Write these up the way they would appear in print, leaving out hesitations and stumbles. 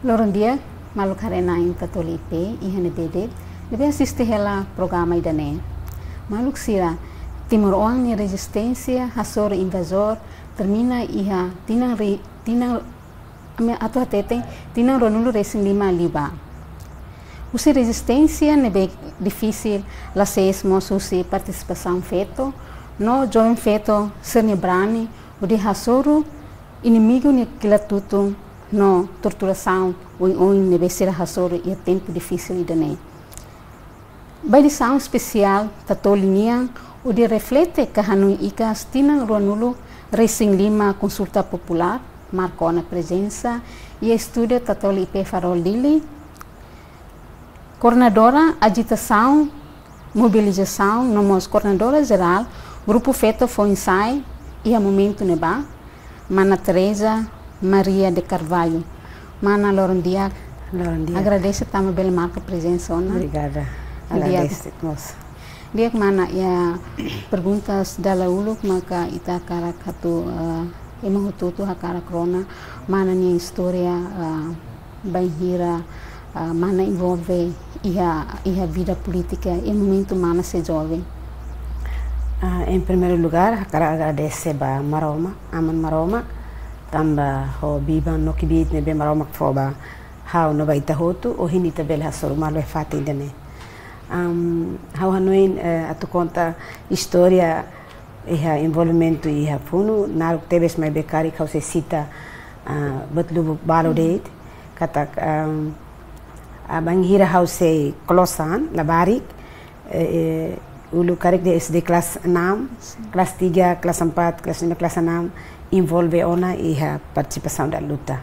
Loron dia malu karena in Katolipe ihane bede deve assiste hela programa idane maluk sira Timor Oang ni resistência hasor invasor termina iha tinang atau atete tinang ronulu resin lima liba usi resistência nebe difícil la sesmo susi participação feito no join feito sernebrani o de hasoro inimigo ni kilatutu no torturação o nebe ser hasoro e tempo difícil idane by lição especial tatolinia o de reflete que hanui ikas tinang ronulu resin lima consulta popular marcou na presença e estuda Tatolipe Farol Dili coordenadora agitação mobilização nomos coordenadora geral grupo feito foi ensaio e a momento neba Mana Teresa Maria de Carvalho Mana Lorondia agradeço também pela marca presença obrigada agradeço moça dia mana ya perguntas dala uluk maka ita karakatu emahututu hakara krona mana ni história baihira mana envolve iha vida política e momento mana se jovem. Em primeiro lugar hakara agradece ba Maroma aman Maroma tamba ho biban no kibit ne be Maroma foba hau no baita hotu o hinita bel hasor malo e fati dene hau hanuin atu conta história iha envolvimento iha funu naruk tebes mai bekari kau se cita betlu balo date kata banghira hau se klosan labarik ulu karik de SD kelas 6 kelas 3 kelas 4 kelas 5 kelas 6 envolve ona iha participação da luta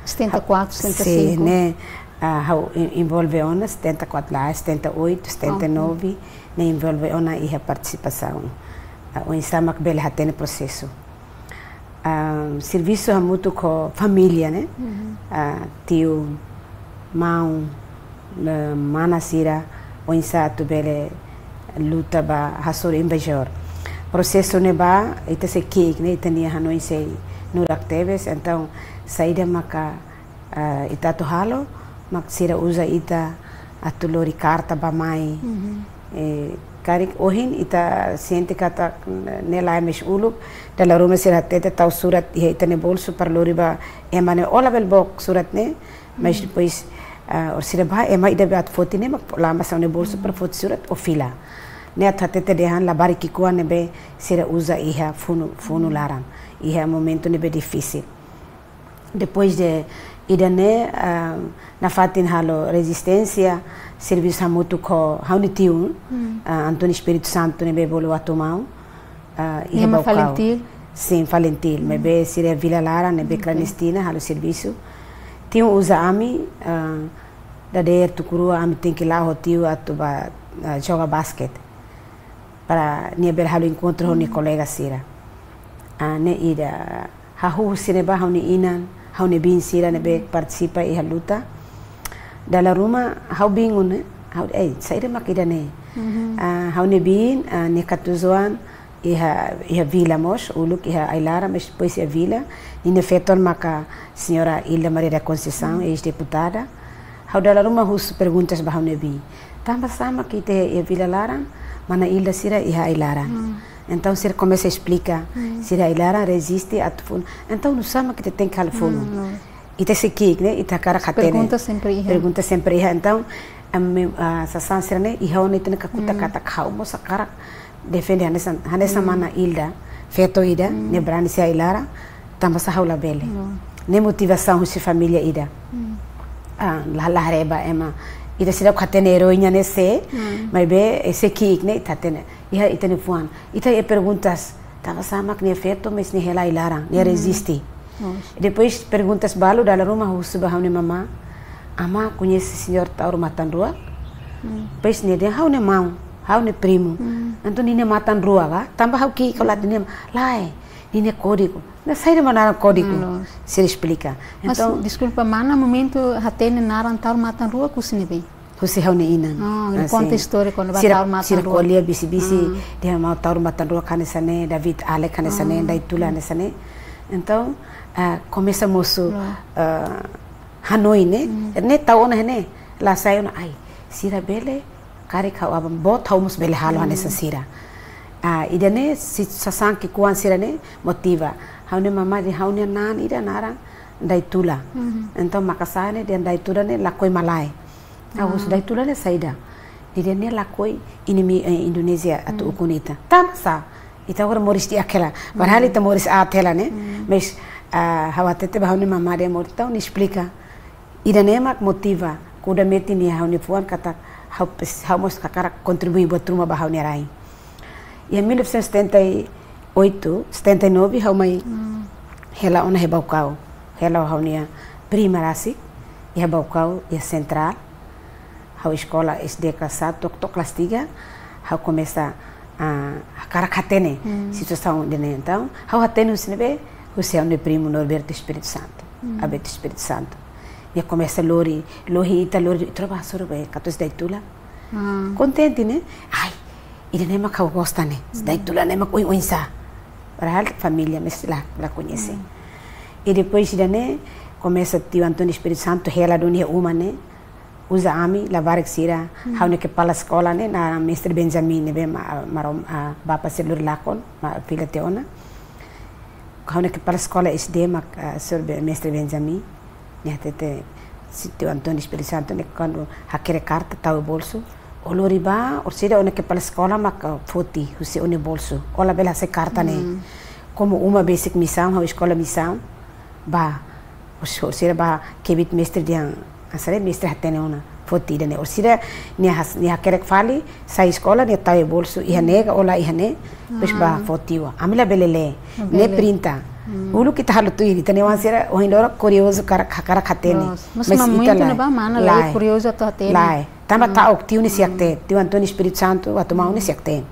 74 75 sim né hau envolve ona 74 lá 78 79 ne envolve ona iha participação o insama que bela tem processo serviço muito com família né tio mão manasira o insato bela luta ba hasor embajor processo ne ba ita se cake né tania hanoi se no actives então saída maka ita to halo mak sira usa ita atulori carta ba mai karik ohin ita siente kata nela mesh uluk dala ruma sira tete tau surat ita ne bolso par lori ba emane ola bel bok surat ne mas depois or sira ba ema ida bat foti ne mak lama sa ne bolso par foti surat o fila ne atete dehan la bari kikuan ne be sira usa iha funu larang iha momento ne be difícil depois de ida ne na fatin halo resistência serviço muito com haunitiu Antônio Espírito Santo ne be bolo atomau e ma Valentil sim Valentil me be sira Vila Lara ne be clandestina halo serviço tiu usa ami da der tukuru ami tem que lá tiu atuba joga basquete para ne be halo encontro ne colega sira ne ida hahu sine ba hauni inan haune bin sira ne be participa e luta dalla Roma hau bingun ne hau saída makida ne haune bin ne katuzuan iha vila mos uluk iha ailara mas depois a vila ne fetor maka senhora Hilda Maria da Conceição ex-deputada hau dalla Roma hus perguntas ba haune bin tamba sama que te vila Lara mana Hilda sira iha ailara então se começa a explicar se a Ilara resiste a tudo então não sabe que tem que falar fundo e tem que né e tá cara pergunta sempre então a sasanser né e haone tem que kuta kata kau moça cara defende hanessa mana Hilda feito Hilda ne brani se a Ilara tamba sa haula bele ne motivação se família Hilda la reba ema ita sila katene heroína nesse mas be esse kik né tatene iha itene fuan ita e perguntas tava sama que ne feito mas ne hela ilara ne resiste depois perguntas balo dala rumah husuba haune mama ama conhece senhor Tauro Matanrua pois ne de haune mau haune primo então ne Matanrua ga tamba hau ki kola ne lai ne código na saída mana código se explica então mas, desculpa mana momento hatene naran Tauro Matanrua kusine bem José Haune Inan. Conta a história quando vai Tauro Matanrua. Sira kolia bisi dia mau Tauro Matanrua kane sane David Ale kane sane da itula ne sane Então, começa moço Hanoi, né? Ne tahu né? Lá saiu, ai, sira bele, kari kau abang bot haus bele halo nessa sira. Ida ne si sasang que kuan sira ne motiva. Haune mama de haune nan ida nara dai tula. Então makasane dia dai tula ne lakoi malai. Agus dai tula ne saida. Dia ne lakoi ini Indonesia atau ukunita. Tamsa. Ita agora moris di aquela. Padahal ita moris atela ne. Mas hawatete haune mama de mortão ne explica. Ida ne mak motiva. Kuda meti ni haune fuan kata haus kakara contribui buat rumah haune rai. E em 1978, 79, hau mai hela ona hebaucau. Hela haunia primarasi, e hebaucau e central. Hau escola SD kelas 1, tok kelas 3, hau começa a caracatene, situação de então. Hau hatene usnebe, o seu primo Norberto Espírito Santo, Abeto Espírito Santo. E começa lori trabalha sobre 14 da itula. Contente, né? Ai, ele nem macau gosta, né? Da itula nem macau uinsa. Para a família, mas lá conhece. E depois, né? Começa tio Antônio Espírito Santo, ela dunia uma, né? Usa ami, lavar que sira, hau ne que pala escola, né? Na mestre Benjamin, né? Marom bapa selur lakon, filha teona. Hau ne que pala escola SD, sobre mestre Benjamin. Né, tete sitio Antônio Espírito Santo né quando aquele carta tá o bolso o loriba o sira onde que para escola mak foti o se one bolso ola bela se carta né como uma basic missão a escola missão ba o sira ba que bit mestre dia asare mestre hatene ona foti né o sira ne aquele que fale sai escola né tá o bolso e nega ola e ne pes ba fotiwa amila belele ne printa Ulu kita halu tu ini, tani wansira ohindora curioso cara catene. Mas muito na ba mana lá curioso ato hatene. Lai, tamba tau tiu ni siakte, tiu Antônio Espírito Santo atu mau ni siakte.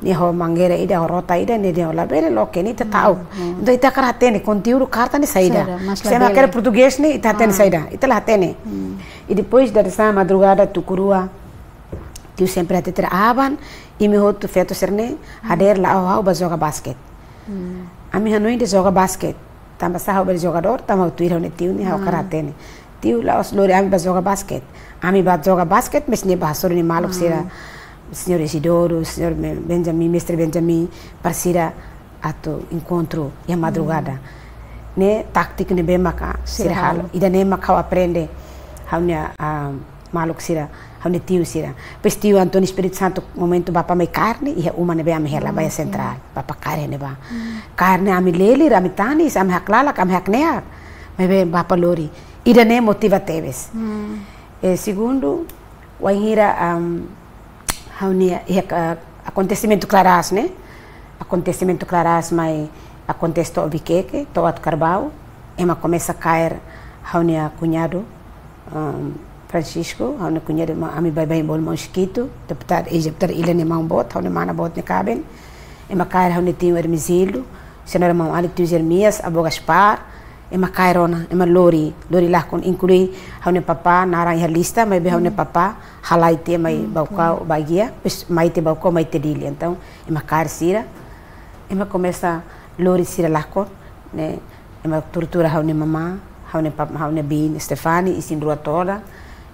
Ni ho mangueira ida rota ida ni dia la bere loke ni tau. Então ita cara hatene com tiu carta ni saída. Se ma quer português ni ita hatene saída, ita la hatene. E depois da essa madrugada tucurua tiu sempre até aban e me hotu feto serne hader la au ba joga basket. Ami Hanoi de joga basket. Tamba sa hau jogador, tamba o tuir hau tiu ni hau karatene. Tiu la os lori ami ba joga basket. Ami ba joga basket, mas ni bahasor ni maluk sira senhor Isidoro, senhor Benjamin, mestre Benjamin, parceira ato encontro e a madrugada. Ne tática ne bem maka sira halo. Ida ne maka aprende hau ni maluk sira. Hau ne tiu sira. Pois tiu Antônio Espírito Santo momento bapa mai carne e uma ne be ami hela baia central. Bapa carne ne ba. Carne ami leli ami tanis ami haklala ami haknea. Me be bapa lori. Ida ne motiva teves. Segundo, waingira hau ne acontecimento claras né? Acontecimento claras mai acontece to biqueque, to at carbau. Ema começa a cair hau ne cunhado Francisco, hau ne cunhado ami bai bol mosquito, deputado Egiptar ilha ne mau bot, hau ne mana bot ne caben. Ema cair hau ne tio Hermesilo, senhora mau ali tio Jeremias, abo Gaspar, ema cairona, ema lori lá com inclui hau ne papa narang lista, mai be hau ne papa halai te mai baucau bagia, pois mai te baucau mai te dili. Então, ema cair sira, ema começa lori sira lá com, né? Ema tortura hau ne mama, hau ne papa, hau ne bin Stefani, isin rua toda.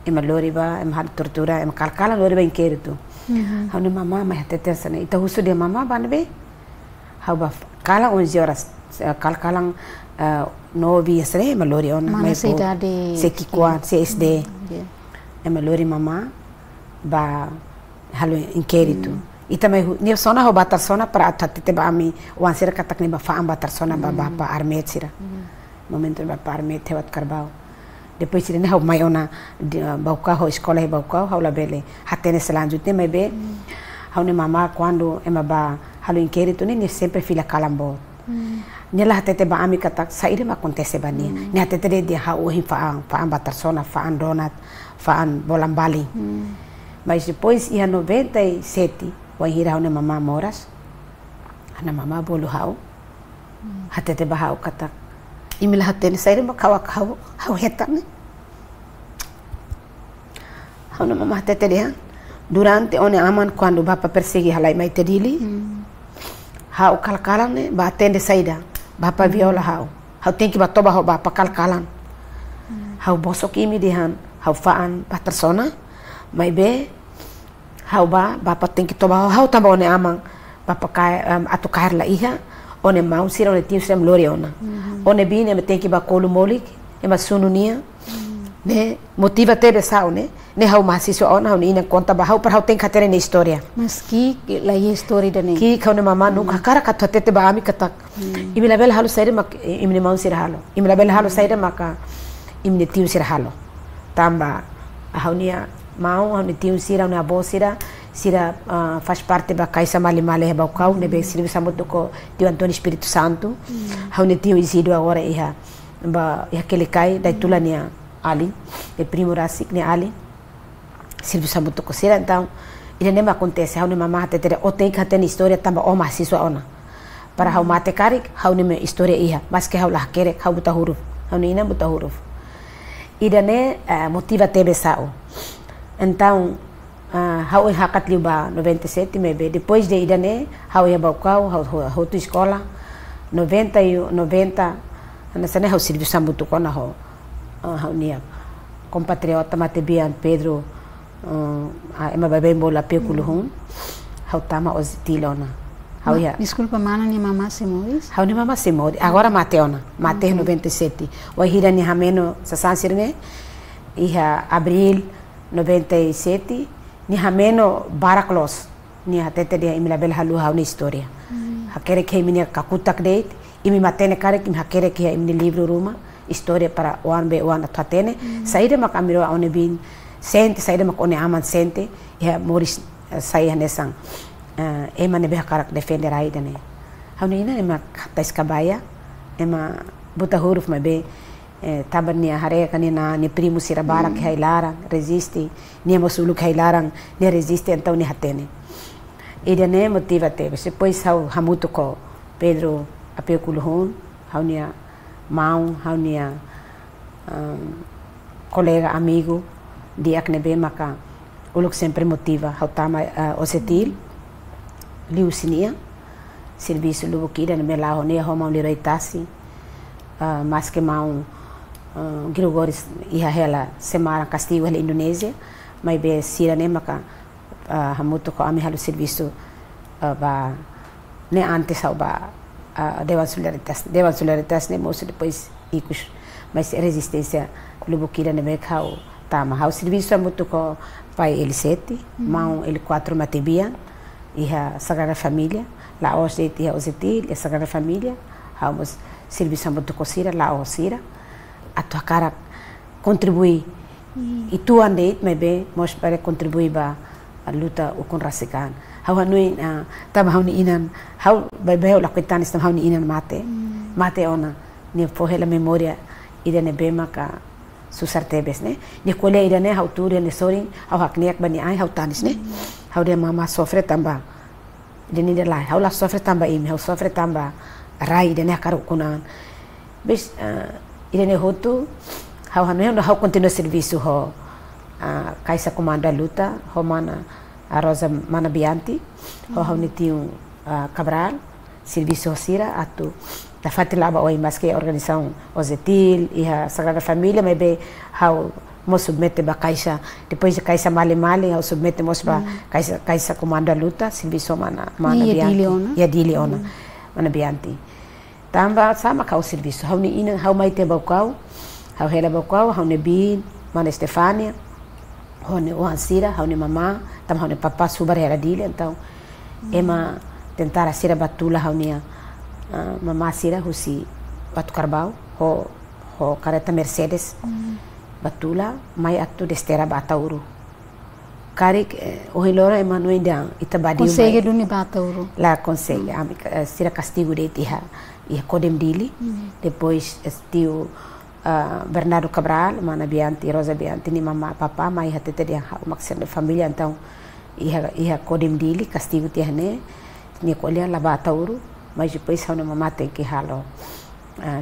Ema lori ba, ema hal tortura, ema kalkala lori ba inquérito. Hau ne mama mai hatete sana. Ita husu dia mama ba be? Hau ba kala 11 horas, kalkalang 9 esre, ema lori ona. Mana se idade? Se kikuan, se SD. Ema lori mama ba halu inquérito. Ita mai ni sona ho batar sona para atete ba ami wansira katak ni ba faam batar sona ba bapa armet sira. Momento ba armet hewat karbau. Depois sira ne hau mai ona bauka ho escola he bauka hau la bele hatene selanjutnya mai be hau ne mama quando ema ba halu inquérito ni sempre fila calambo. Nela hatete ba ami katak saire ma acontece ba ni. Ni hatete de dia hau hi faam batar sona faam donat faam bolam bali. Mas depois ia 97 wa hira hau ne mama moras. Ana mama bolu hau. Hatete ba hau katak imila hatene saire ma hau heta ne. Hau na mama hatete de durante one aman quando bapa persegui halai mai tedili. Hau kalkalang ne ba atende saida. bapa viola hau tem que batoba hau bapa kalkalan hau bosok imi dihan hau faan ba tersona mai be hau bapa tem que toba hau tamba one amang bapa atu kair la iha one mau sira one tiu sem loriona one bine me tem que ba kolu molik e ma sununia ne motiva tebe sao ne hau mahasiswa ona hau ina conta ba hau par hau tem katere ne historia mas ki la história da ne ki kau ne mama nu kakara katete ba ami katak imi label halu saire mak imi ne mau sira halo imi label halu saire maka imi ne tiu sira halo tamba hau nia mau hau ne tiu sira ne abo sira faz parte ba kaisa mali heba kau ne be sira samut ko tiu Antônio Espírito Santo hau ne tiu isido agora iha ba aquele cai da tulania ali e primo rasik ne ali Silvio Sambuto Cosira então ele nem acontece hau ne mama tetere o tem que ter história tamba o mahasiswa ona para hau mate kari hau ne história iha mas que hau lah kere hau buta huruf hau ne ina buta huruf ida ne motiva tebe sao então hau hakat liba 97 mebe depois de ida ne hau ia baucau hau tu escola 90 Nasane hau Silvio Sambuto kona hau nia compatriota Matebian Pedro ema babai bola pekuluhun hau tama ozitilona hau ia desculpa mana ni mama Simões hau ni mama Simões agora mateona mate 97 o hira ni hameno sasansirne iha abril 97 ni hameno baraklos ni hatete dia imila bel halu hau ni historia hakere ke minia kakutak date imi matene kare kim hakere ke imni livro ruma história para one be one atene saída mak amiro one bin sente saída mak one aman sente ya moris saia nesang ema ne be karak defender aida ne hauni ina ema tais kabaya ema buta huruf ma be tabania hare kanina ni primo sira barak hailara resiste ni mosulu hailarang ni resiste então ni hatene ida ne motiva teve depois hamuto ko Pedro apekuluhun haunia mau haunia colega amigo diak nebe maka uluk sempre motiva hau tama osetil liusinia serviço lubu kida ne mela honia homa liroitasi mas que mau Gregores iha hela semana castigo hela Indonésia mai be sira ne maka hamuto ko ami halu serviço ba ne antes au ba Dewan Solidaritas ne moço depois icos mas resistência lubukira ne mekau tama hau serviço muito ko pai ele 7 mau ele 4 matebia iha Sagrada Família lá hoje iha osetil e Sagrada Família hau serviço muito ko sira lá o sira a tua cara contribui e tu ande maybe mos para contribuir ba a luta o con rasikan hau hanui tama hau ni inan hau bai la kwetanis tam hau ni inan mate ona ni pohela memoria ida ne bema ka susar tebes ne ni kole ida ne hau turia ne soring hau hakniak bani ai hau tanis ne hau de mama sofre tamba de ni de lai hau la sofre tamba imi hau sofre tamba rai ida ne karu kunan bis ida ne hotu hau hanui hau continua serviço ho kaisa comanda luta ho mana a Rosa Manabianti ho hau ni tiu Cabral serviço sira atu da fatilaba oi mas que organização osetil e a Sagrada Família mas be hau mo submete ba kaisa depois de kaisa male hau submete mos ba kaisa comando a luta serviço Manabianti ya diliona Manabianti tamba sama kau serviço hau ni ina hau mai te baucau hau hela baucau hau ne bin Mana Estefânia hau ne Sira hau ne mamá tam hau ne papá subar era dile então ema tentar sira batula hau nia mamá sira husi batu karbau ho careta Mercedes batula mai atu destera batauru karik o hilora ema no inda itabadi consegue duni batauru la consegue sira castigo de tiha e kodem dili depois estiu Bernardo Cabral, Mana Bianti, Rosa Bianti, ni mama, papá, mai hatete dia maksud de família então ia kodem dili castigo tia ne ni kolha laba tauru mas depois hau mamá tem que halo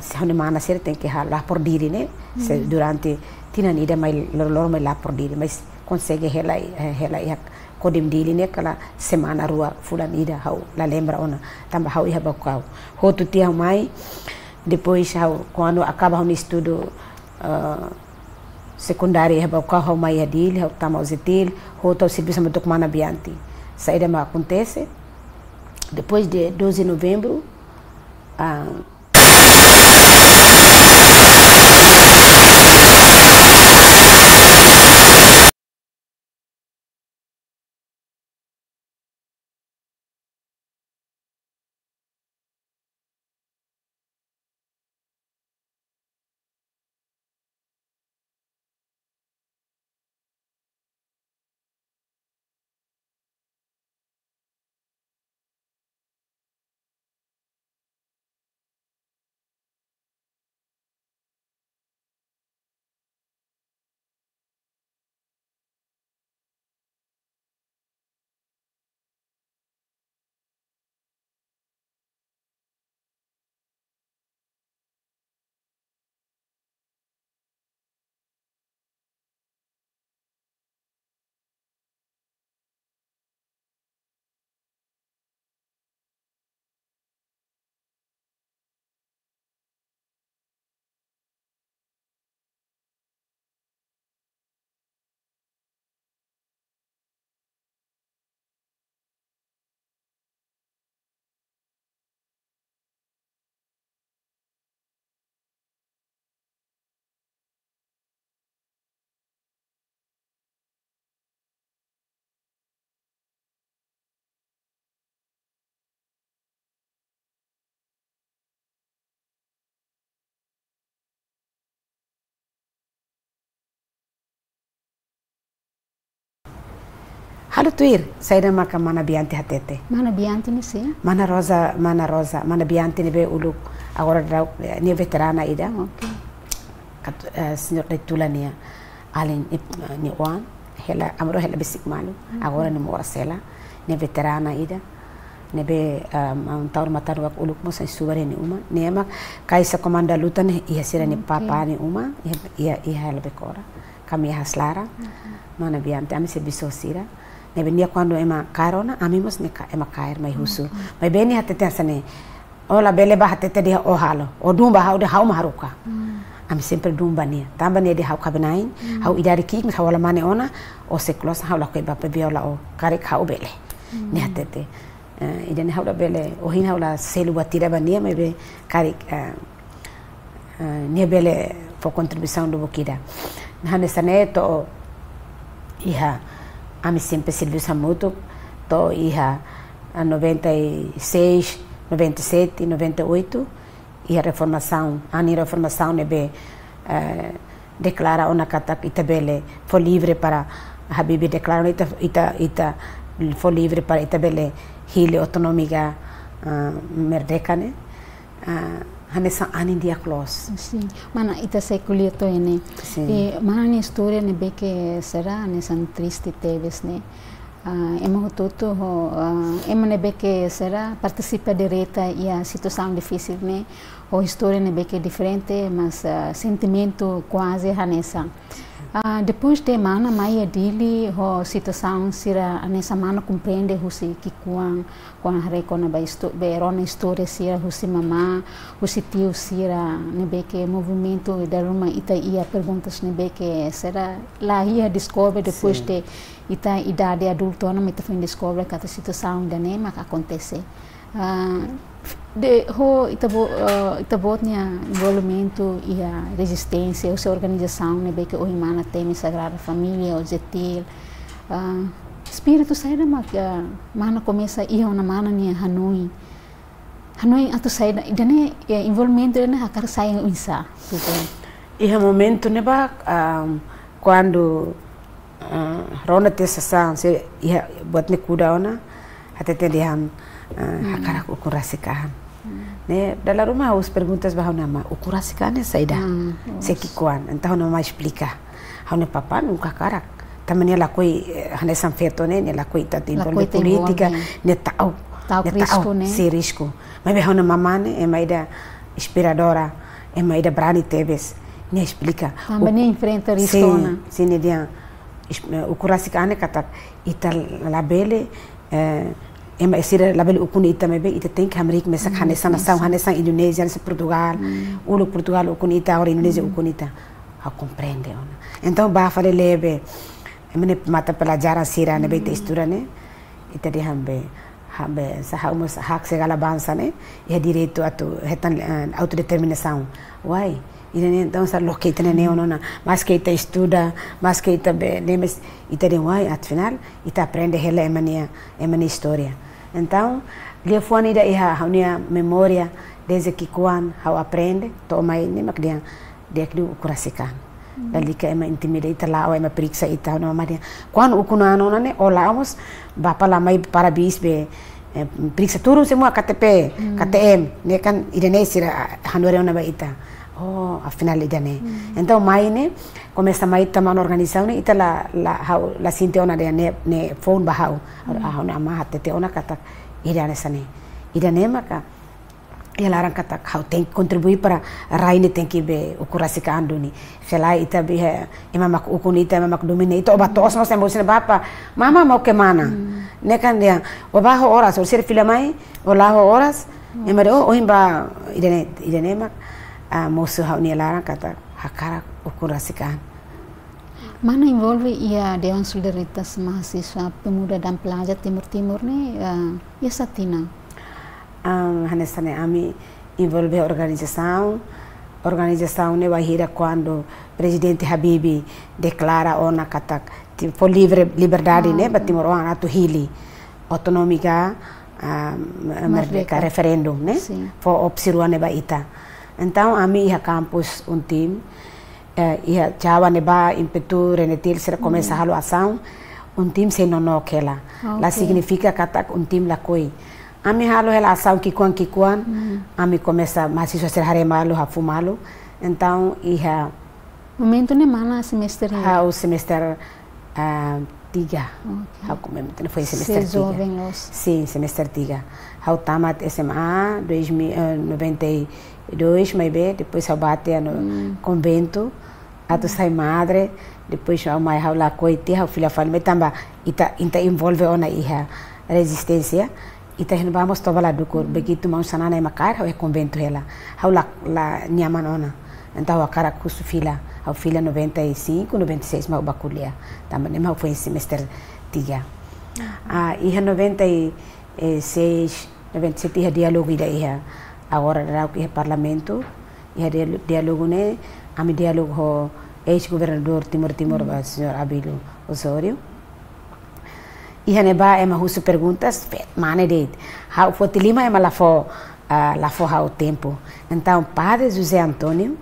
se hau mana ser tem que halo por diri ne se durante tina ida mai lor mai lá por diri mas consegue ela ia kodim dili ne kala semana rua fulan ida hau la lembra ona tamba hau ia bakau hotu tia mai depois hau quando acaba o estudo secundário ia bakau hau mai adil hau tama uzitil hotu serviço muito mana bianti saída ma acontece depois de 12 de novembro Halo tuir, saya maka mana bianti hatete. Mana bianti ni sih? Mana rosa, mana bianti ni be uluk. Agora ni veterana ida. Okay. Senhor de Tulania, além ni Juan, ela amro ela besik malu. Agora ni mora sela, ni veterana ida. Ne be taur matar wak uluk mo sa subare ni uma. Ni emak kaisa komanda lutan ia sira ni papa ni uma, ia ela bekora. Kami haslara. Mana bianti ami serviço sira. Ne benia quando ema carona amimos ne ema cair mai husu mai beni hatete asane ola bele ba hatete dia o halo o dumba haude hau maharuka ami sempre dumba nia tamba ne de hau kabenain hau idari ki mis hawala mane ona o seklos hau la ko ba biola o kare hau bele ne hatete ida ne hau la bele o hin hau la selu batira bania mai be kare ne bele for contribuição do bokida nane saneto iha ami sempre serviço mútuo, to ia 96, 97, 98 e a reformação, nebe declara uma kata itabele foi livre para Habibi declara ita foi livre para itabele hile autonômica merdekane hanessa ani dia close. Sim, mana ita sekulia to ene. E mana ni história ne beke será ne san triste teves ne. Ema toto ho ema ne beke será participa direta e a situação difícil ne. O história ne beke diferente, mas sentimento quase hanessa. Depois de mana mai dili ho situação sira nessa mana compreende husi que quan recona be rona história sira husi mama husi tio sira nebe que movimento da Roma ita ia perguntas nebe que será lá ia descobre depois de ita idade adulta não ita foi descobre que a situação da nema que acontece de ho itabotnya envolvimento e a resistência a organização né bem que o imana tem sagrada família o zetil espírito sai da mana começa ir na mana nia Hanoi atu sai da idane envolvimento né akar sai insa e momento né ba quando rona tessa se ia buat ne kuda ona hatete dihan hakara ukurasikan né dalam rumah us perguntas bahau nama ukurasikan é saída se kikuan então não mais explica hau ne papa nunca karak tamane la koi hane sanfeto né la koi ta envolve política ne tau risco né se risco mas bahau na mamane é maida inspiradora é maida Brani Teves ne explica também enfrenta risco sim ne dia ukurasika ane kata ita labele ema esira labele ukuni ita mebe ita tem que Amerika mesak hanesan nação hanesan Indonésia nessa Portugal ulo Portugal ukuni ita ora Indonésia ukuni ita a compreende ona então ba fale lebe emene mata pelajaran sira ne bete istura ne ita di hambe sahamos hak segala bangsa ne e direito atu retan autodeterminação uai irene então sa lo que itene ne ona mas que ita estuda mas que ita be nemes ita de uai at final ita aprende hela emania história então lia fuani da iha haunia memória desde que quando hau aprende toma ini mak dia que ukurasikan dali ka ema intimida ita lao ema periksa ita no maria quando ukuna no ne olamos bapa la mai parabéns be periksa turun semua KTP KTM ne kan irene sira hanore ona ba ita oh afinal idane então mai ne começa mai tama organização ne ita la sinte ona de ne phone ba hau ona ma hatete ona kata irane sane idane maka e larang kata kau tem contribuir para raine tem que be ukurasika anduni sela ita be ema mak ukunita ema mak domine ito obatos nós temos bapa mama mau que mana ne kan dia obaho horas o ser filha mai olaho horas ema o imba idene mak mosu hau ni larang kata hakara ukurasika mana envolve ia Dewan Solidaritas Mahasiswa Pemuda dan Pelajar Timur Timur ni ya satina hanesane ami envolve organização ne wahira quando presidente Habibi declara ona katak for liberdade ne batimor ona tu hili autonômica merdeka referendum ne for opsiruane ba ita então ami iha campus team iha jawa ne ba impetu renetil ser começa halo ação team se nono kela la significa katak team la koi ami halo hela ação kikuan ami começa mahasiswa ser haremalu hafumalu então iha momento ne mana semester o semester 3 hau momento foi semester 3 sim semester 3 hau tamat SMA 92 mas depois hau bate no convento atu sai madre depois hau mai hau la coiti hau filha falme tamba ita envolve ona iha resistência ita hen vamos toda lá do cor begitu mau sanana makar hau convento ela hau la nyaman ona então a cara custo filha hau filha 95 96 mau bakulia também mau foi semester 3 iha 96 97 iha diálogo ida iha agora era o parlamento iha diálogo ne ami diálogo ho ex-governador Timor o senhor Abílio Osório iha neba ema husu perguntas mana de hau fotilima ema la fo hau tempo então padre José Antônio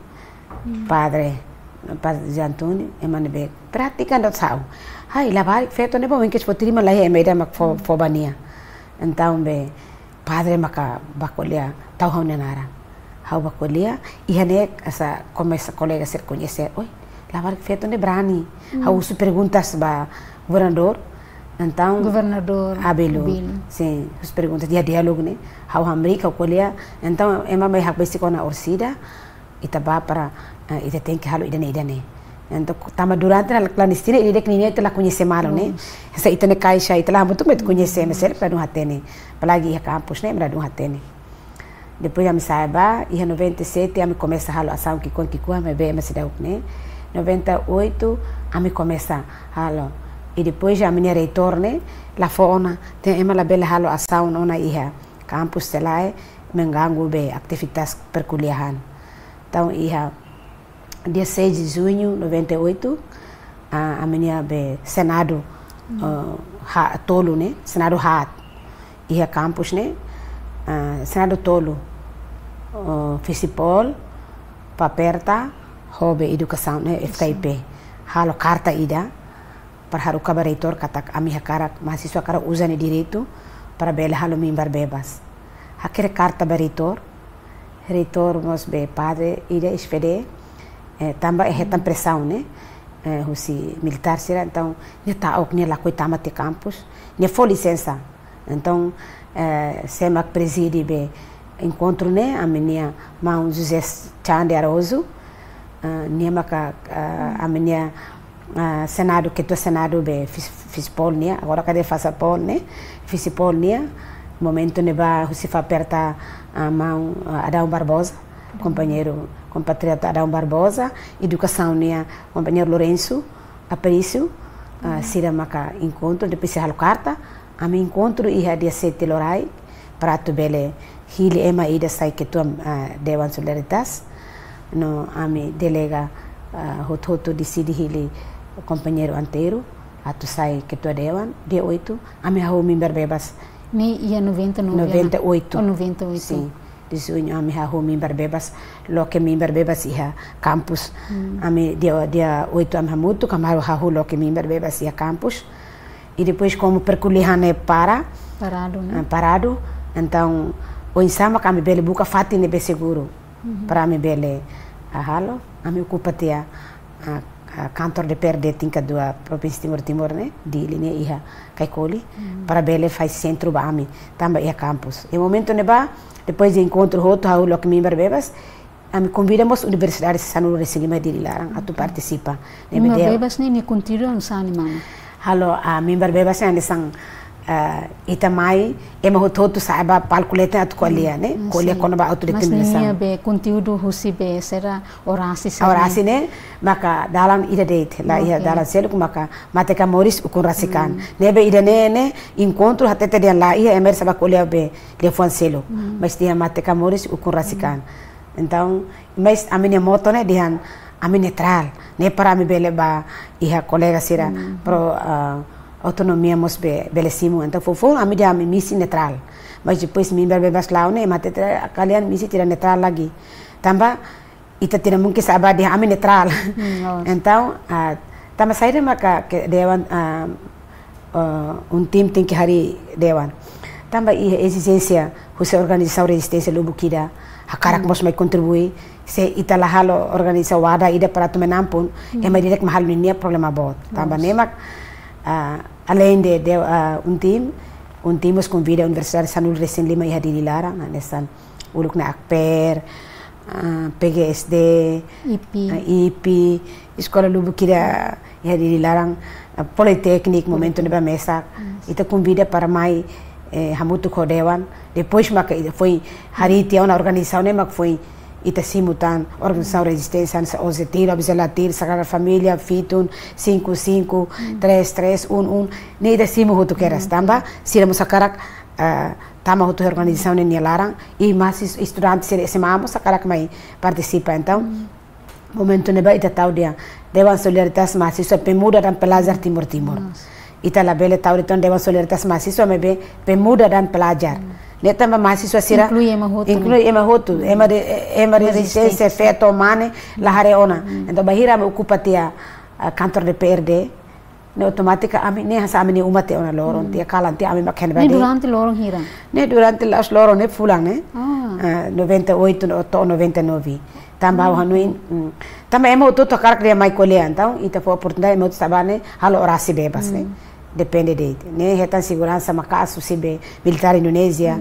José Antônio ema nebe praticando sao hai lavar feito nebo em que fotilima lá ema ida mak fo bania então be padre maka bakolia tau hau nenara hau bakolia iha ne asa começa colega ser conhecer oi lavar feito ne brani hau husu perguntas ba governador então governador Abílio sim as perguntas dia diálogo né how América o colher então ema mai hak basic na orsida itaba para ita tem que halo idane então tama durante a clandestina ele dek ninha ela conhece malo né essa itane caixa ela muito met conhecer mas ele para não atene palagi a campus né para não atene depois a me saiba e em 97 a me começa halo ação que com me bem mas deu né 98 a me começa halo e depois a minha retorne la fona tem ema la bela halo ação ona iha campus telae mengangu be atividades perkuliahan então iha dia 6 de junho 98 a minha be senado tolo né senado hat iha campus né senado tolo fisipol paperta hobe educação né FKIP halo carta ida para haru kabareitor katak ami hakara mahasiswa kara usane direito para bela halo mimbar bebas hakere carta bareitor mos be padre ida SPD tamba retan pressão né husi militar será então ne ta ok ne la coitama te campus ne foi licença então semak preside be encontro né a minha mão José Chande Aroso ne maka a minha Senado, que tu Senado be fiz polnia, agora cadê faça pol, né? Fiz polnia, momento ne ba se fa aperta a mão Adão Barbosa, companheiro, compatriota Adão Barbosa, educação né, companheiro Lourenço, Aparício, sira maka encontro, depois se halo carta, a me encontro e a dia 7 lorai, para tu bele hili ema ida sai que tu Dewan Solidaritas, no a me delega hoto decide hili companheiro anteiro, a tu sai que tu Dewan, dia 8, a me hau member bebas. Me ia 98. Ou 98. Sim. Disunya ami hau member bebas, lo que member bebas iha campus. Ami dia 8 am hamutu kamaru hau lo que member bebas iha campus. E depois como perculihane parado, né? Parado. Então o insama kami bele buka fati ne be seguro. Para mi bele halo, ami ocupa tia kantor de perde tinka dua provinsi Timor né, di linha iha kaikoli, para bele faz centro ba ami, tamba iha campus. E momento ne ba depois de encontro outro hau lo que member bebas, ami convidamos Universidade de Sanuru Resilima de Larang a tu participa. Member bebas ni me continuam sani mama. Halo a member bebas ni sang itamai ema hoto saiba palkuleta at kolia né, kolia kono ba autodeterminação. Mas be conteúdo husi be será orasi né, maka dalam ida date la ia dalam selo maka mateka Moris ukun rasikan. Nebe ida ne encontro até dia lá ia emer saba kolia be telefone selo. Mas dia mateka Moris ukun rasikan. Então, mas a minha moto né dia a minha neutral, né para me bele ba ia colega sira pro autonomia mos belesimo, então foi a minha missão neutral, mas depois me bebas lá né, mas kalian misi tira neutral lagi, tambah ita tidak mungkin sabar dia amin neutral, então tambah saya maka ke Dewan tim tem que hari Dewan, tambah exigência você organizar resistência Lubukida, hakarak mos mai contribui, se ita lahalo organizar wada ida para tu menampun, ema direct mahal niya problema bot, tambah nemak além de tim os convida a Universidade de Sanuru Resilima e Hadiri Larang, nesan uluk na ACPER, PGSD, IP, Escola Lubukida e Hadiri Larang, Politécnico, momento de mesa, ita convida para mai hamutu kodewan, depois maka foi hariti a organização né, mak foi ita simutan organização resistência ozetir obzelatir sagrada família fitun 55 33 11 ne ida simu hutu keras tamba siramos sakarak tama hutu organização ne Larang e mais estudantes semamos sakarak mai participa então momento ne ba ita tau dia Dewan Solidaritas mahasiswa pemuda dan pelajar Timur ita la bele tau dia Dewan Solidaritas mahasiswa mebe pemuda dan pelajar Neta mahasiswa sira inclui ema hotu ema resistência feto mane la hareona então bahira me ocupa tia kantor de PRD ne automática ami ne hasa ami ne umate ona loron tia kalan tia ami makhen bade ne durante loron hira ne durante las loron ne fulang ne 98 to 99 tamba hanuin tamba ema ototo karak dia mai kolea então ita foi oportunidade ema sabane halo orasi bebas ne depende de né retan segurança makasu sibe militar Indonésia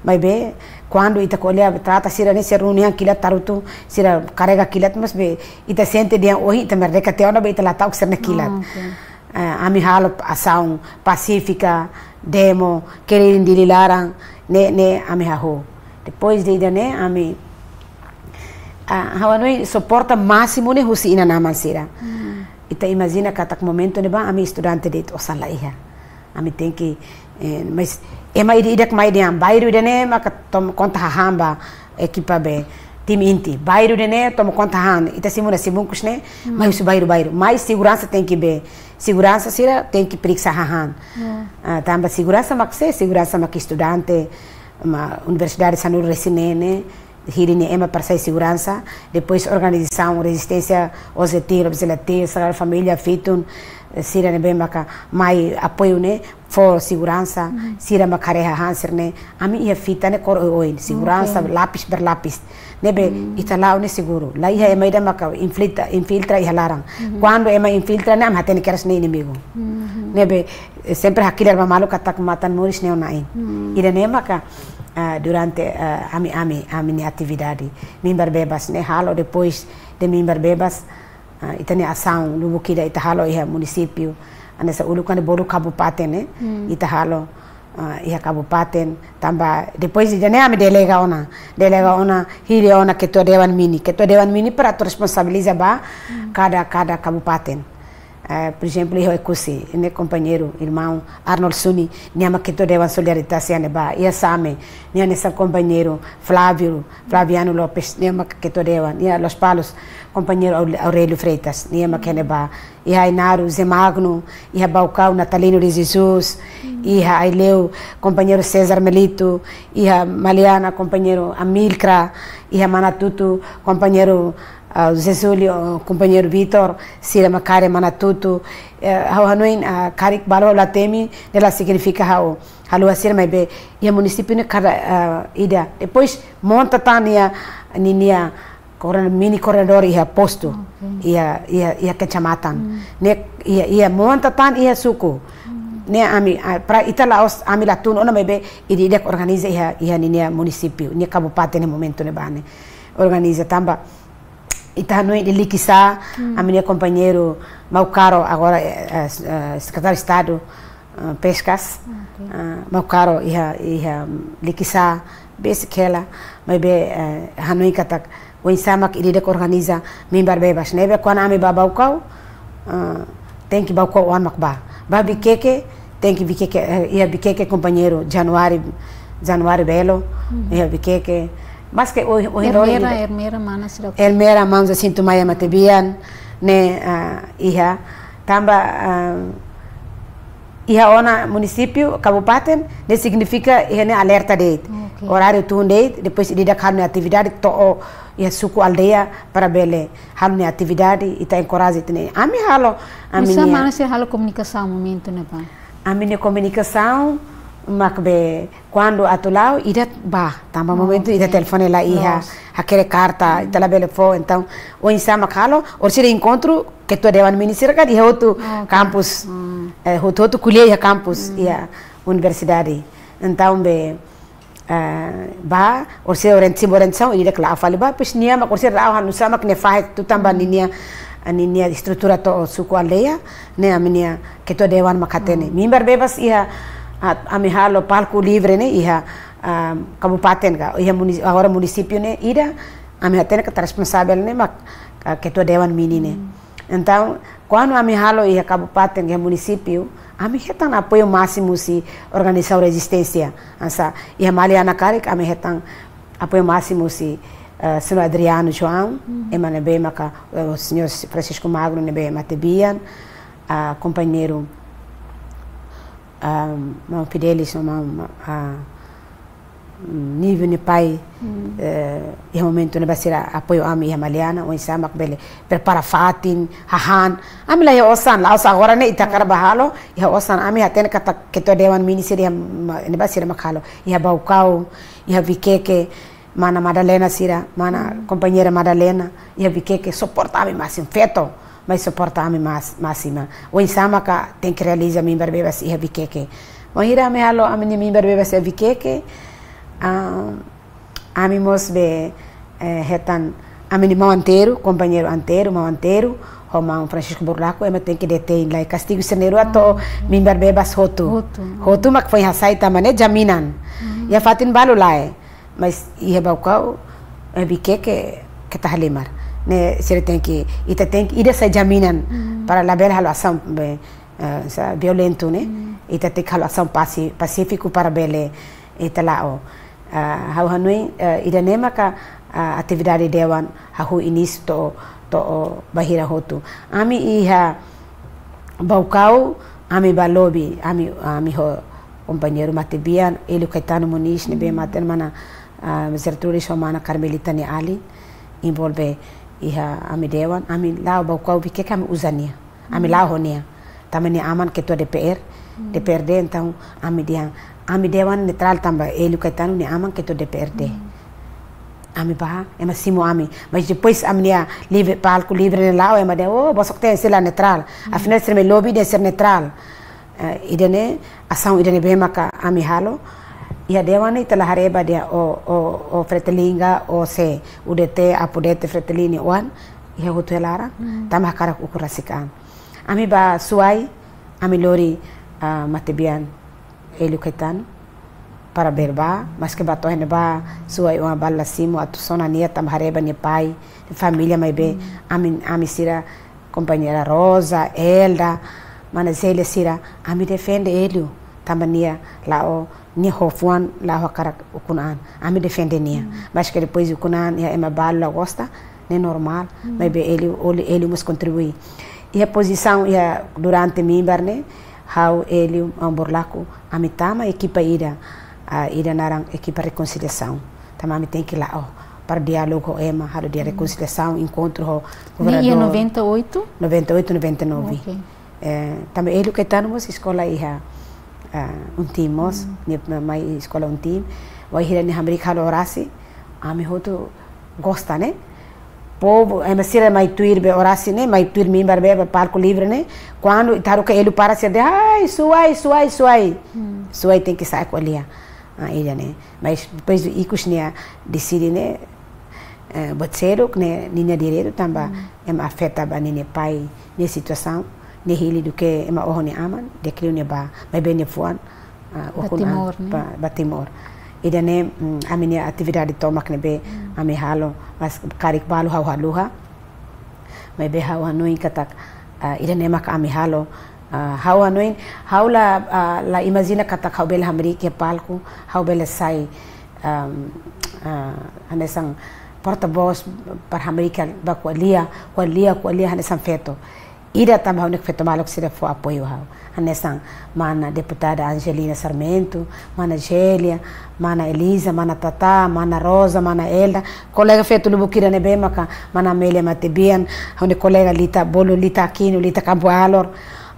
mas be quando ita colher trata sira ne ser reunião kilat tarutu sira carrega kilat mas be ita sente dia ohi ita mereka teona be ita latau ser kilat ami halo ação pacífica demo querer de Larang ne ami haho depois de ida ne ami hawanoi suporta máximo ne husi ina naman sira ita imagina katak momento ne ba ami estudante de osan laiha ami tem que mas ema idak mai dia bairu de ne maka tom conta hamba equipa be tim inti bairu de ne tom conta han ita simuna simunkus ne mas su bairu mais segurança tem que be segurança sira tem que periksa han tamba segurança makse segurança mak estudante ma Universidade de Sanuru Resilima Hirini ema para segurança, depois organização, resistência, ozetir, obzelatir, sagrada família, fitun, sira ne bem maka mai apoio ne for segurança, sira makareha hanser ne, ami ia fita ne cor oin, segurança, lápis per lápis, nebe italau ne seguro, lá ia ema ida maka infiltra ia Larang, quando ema infiltra ne am hatene keras ne inimigo, nebe sempre hakilar mamalu katak matan muris ne onain, ida ne maka durante a minha atividade. Member bebas, né? Halo depois de member bebas, itani ação lubukida ita halo iha município anessa ulukan boru kabupaten né ita halo iha kabupaten tamba depois de ame delega ona hiri ona ketua dewan mini para responsabilizar ba cada kabupaten. Por exemplo, eu ekusi, né companheiro, irmão Arnold Suni, niama que toda a solidariedade ane ba, ia same, nia nessa companheiro Flaviano Lopes, niama que toda a, nia Los Palos, companheiro Aurélio Freitas, niama que ane ba, ia Inaru Zé Magno, ia Baucau Natalino de Jesus, ia Aileu, companheiro César Melito, ia Maliana, companheiro Amilcra, ia Manatutu, companheiro Zezulio, companheiro Vitor, Sira Macare Manatutu, hau hanuin karik balo latemi, dela significa hau halu asir mai be, ia município ne cada ida. Depois monta tania ninia mini corredor ia posto, ia kecamatan, ne ia monta tan ia suku. Ne ami pra itala os ami latun ona mai be ida organiza ia ninia município, nia kabupaten ne momento ne bane. Organiza tamba ita noite de liquissar a minha companheiro Maucaro agora secretário de Estado pescas Maucaro ia liquissar besikela mas be hanoi kata o insama que ele organiza member bebas nebe quando ame babaucau tem que baucau o amakba babi keke tem que bikeke ia bikeke companheiro Januário belo ia bikeke mas que Elmera mãos assim tu mai matebian ne iha tamba iha ona município kabupaten ne significa iha ne alerta de horário tu depois ida kanu atividade to ia suku aldeia para bele hanu atividade ita encoraja tene ami halo ami mana se halo comunicação momento ne pa ami comunicação macbe quando atulau ida tamba momento ida telefone lá iha aquele carta ida la bele fo então o insama calo or se encontro que tu devan ministério que de outro campus outro colheia campus ia universidade então be or se orientação ida claro fale pois nia ma or se rau no sama que ne faz tu tamba ninia estrutura to suku aldeia ne aminia que tu devan makatene mimbar bebas ia ami halo palco livre né iha kabupaten ga iha agora município né ida ami hatene que responsável né mak que to dewan mini né então quando ami halo iha kabupaten ga município ami hetan apoio máximo se organizar resistência asa iha Maliana Karik ami hetan apoio máximo se senhor Adriano João emane be maka o senhor Francisco Magno ne be matebian companheiro mau Fidelis nível ne pai e momento ne basira apoio ami Maliana o insama bele prepara fatin hahan ami la osan la osa agora ne itakara bahalo ya osan ami haten kata keto dewan ministeri ne basira makalo ya baucau ya vikeke mana Madalena sira mana companheira Madalena ya vikeke suportava mais feto mas suportar-me máxima. O insama ka tem que realizar minha bebê se bikeke. O ira me halo a minha bebê se bikeke. A mim mos be retan a minha mão anteiro, companheiro anteiro, mão anteiro, o mão Francisco Burlaco, eu tenho que deter lá castigo seneiro ato minha bebê hotu mak foi hasai tamane jaminan. Ya fatin balu lá mas ia baucau bikeke que tá halimar. Ne se tem que ida sa jaminan para la bela relação violento né ita tem relação pacífico para bele ita lá o hau hanui ida nema ka atividade dewan hau inis to bahira hotu ami iha baucau ami balobi ami ho companheiro matebian ele Caetano Muniz ne be maten mana Zerturi Somana Carmelita ne ali envolve iha ami dewan ami lao baucau bike kami uzania ami lao honia tamani aman ketua DPRD então ami dewan netral tamba ele Caetano ni aman ketua DPRD ami bah ema simo ami mas depois amnia livre palco livre lao ema de bosok tem sila netral afinal ser me lobby de ser netral idene ação idene bema ka ami halo ia dewan ita la hareba dia o fretelinga o se udete apodete fretelini wan ihe hutu elara tama hakara ukurasikaan ami ba suai ami lori matebian Hélio Caetano para berba mas que bato hene ba suai uma bala simo atu sona nia tam hareba ni pai família mai be ami sira companheira Rosa Elda mana zele sira ami defende Hélio tambania lao ni hofuan la hakara ukunan ami defende nia mas que depois ukunan ia ema bala gosta nem normal mas be ele mos contribuir e a posição ia durante mimbar né how ele amborlaco a mitama equipa ida narang equipa reconciliação também tem que lá para diálogo ema hado dia reconciliação encontro governador dia 98 99 okay. Também ele que tá numa escola ia timos mai escola tim vai hira ni hamri khalo orasi ami hoto gosta né povo é mesira mai tuir be orasi né mai tuir mimbar be palco livre né quando itaru que ele para se de ai suai tem que sair com ele ele né mas depois ikusnia decide né botero né ninha direito também afeta ba ninha pai nessa situação ne hili do que ema ohone aman de criou ne ba mai bene fuan Batimor e dane a minha atividade toma que be a me halo mas karik balu haluha mai be hawa noin katak e dane mak a me halo hawa noin haula la imagina katak haubel hamri ke palco haubel sai anesang porta-voz para América ba qualia hanesang feto ida tambah unik feto malok sira fo apoio hau hanesang mana deputada Angelina Sarmento mana Gélia mana Elisa mana Tata mana Rosa mana Elda colega feto lubukira ne bemaka mana Amélia Matebian haune colega Lita Bolo Lita Aquino Lita Campo Alor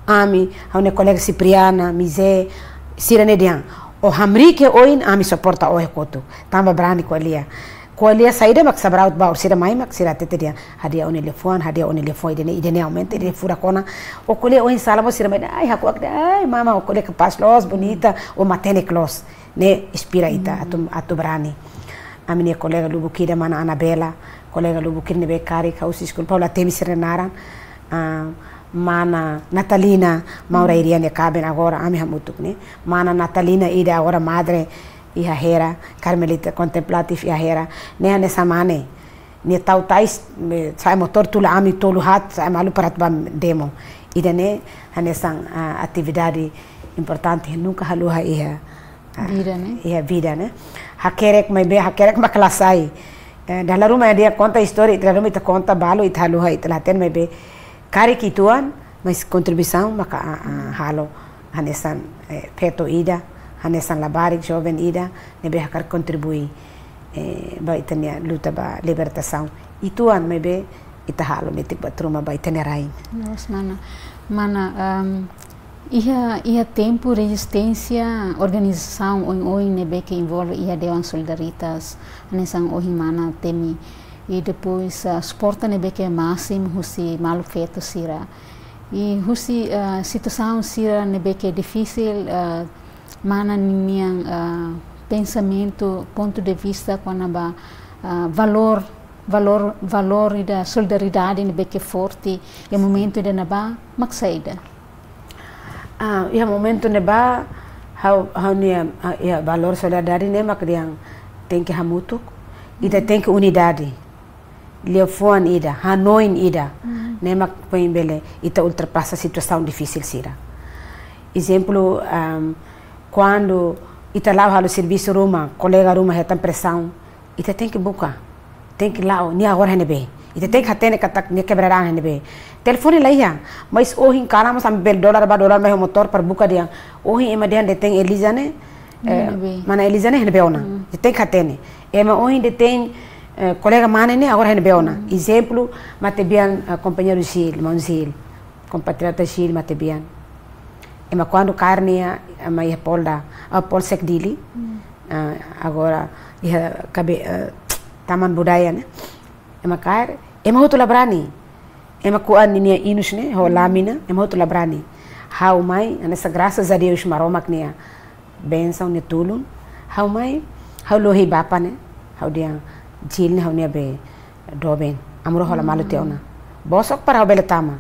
ami haune colega Cipriana Mizé sira ne dian o hamrike oin ami suporta o ekotu tamba brani Kualia saída mak sabraut ba ursira mai mak sira tetedia hadia on telefone idene aumenta ele fura kona o kole o insala mo sira mai ai haku ai mama o kole capaz los bonita o matene clos ne inspiraita atu brani a minha colega lubukira mana Anabela colega lubukira ne bekari kausi school Paula temi sira naran mana Natalina Maura Iriane caben agora ami hamutuk ne mana Natalina ida agora madre iha hera Carmelita contemplative iha hera ne nessa mane ne tautais sai motor tula ami tolu hat sai malu parat bam demo ida ne nessa atividade importante nunca haluha iha vida né hakerek maklasai dalam rumah dia conta história dalam rumah ita conta balo ita haluha ita laten mai be kari kituan mas contribuição maka halo hanesan peto ida hanesan labarik jovem ida nebe hakar contribuir ba itania luta ba libertação ituan mebe ita halo metik batruma ba itania rain nos mana ia tempo resistência organização oi nebe que envolve ia dewan solidaritas hanesan oi mana temi e depois suporta nebe que máximo husi malu feto sira e husi situação sira nebe que difícil mana niang pensamento ponto de vista quando ba valor da solidariedade nebe que forte e momento de naba maksaida e momento neba how nia valor solidariedade ne makriang tem que hamutuk ida tem que unidade Leofoan ida Hanoin ida nemak pembele ita ultrapassa situação difícil sira exemplo quando ita lá o serviço ruma colega ruma retam pressão ita tem que buscar tem que lá ni agora nebe ita tem que atender katak ni quebrará nebe telefone lá ia mas hoje encaramos am bel dólar mais motor para buscar dia hoje emadian detém Elisa né mana Elisa né nebe ona tem que atender ema hoje detém colega mana né agora nebe ona exemplo matebian companheiro Gil Monzil compatriota Gil matebian ema quando carne ama ia polda Paul Sekdili agora ia cabe taman budaya né ema car ema hoto labrani ema kuan ninia inus né ho lamina ema hoto labrani how mai nessa graças a Deus maromak nia benção ne tulun how mai how lohi bapa né how dia jil né how nia be doben amro hola malu teona bosok para hau bele tama.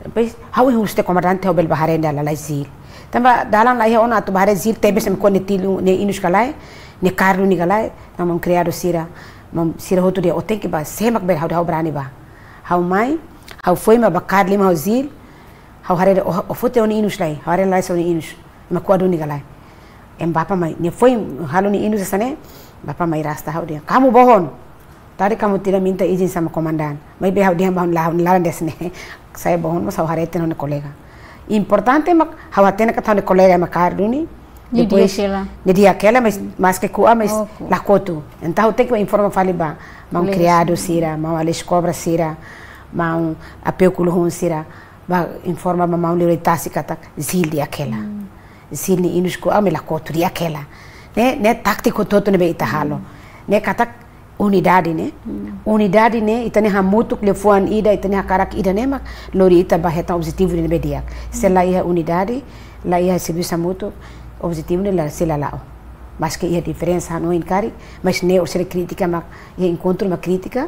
Depois hau huste comandante hau bele baharende ala lai zil. Tamba dalam lai ona atu bahare zil tebe sem ko ne tilu ne inus kalai, ne karlu ni kalai, namam criado sira, mam sira hotu dia oten que ba semak bele hau brani ba. Hau mai, hau foi ma bakar lima hau zil, hau hare o fote oni inus lai, hau hare lai so ni inus, ma kuadu ni kalai. Em bapa mai, ne foi halu ni inus sane, bapa mai rasta hau dia. Kamu bohong. Tadi kamu tidak minta izin sama komandan. Mai be hau dia bahun lawan desne. Saya bohong mas hau hare teno ne kolega. Importante mak hau atena ka tane kolega makar duni. Depois ne dia aquela mas que kua mas la kotu. Então tem que informar fali ba, mau criado sira, mau ales cobra sira, mau apeu kulhun sira, ba informa mau liritasi kata zil dia aquela. Zil ni inus ko ame la kotu dia aquela. Ne tático toto ne be itahalo. Ne kata unidade né unidade né itane hamutuk lefuan ida itane hakarak ida né mak lori ita baheta objetivo ne bediak se la ia unidade la ia serviço mutuo objetivo ne la se la lao mas que ia diferença no encari mas ne o ser crítica mak ia encontro uma crítica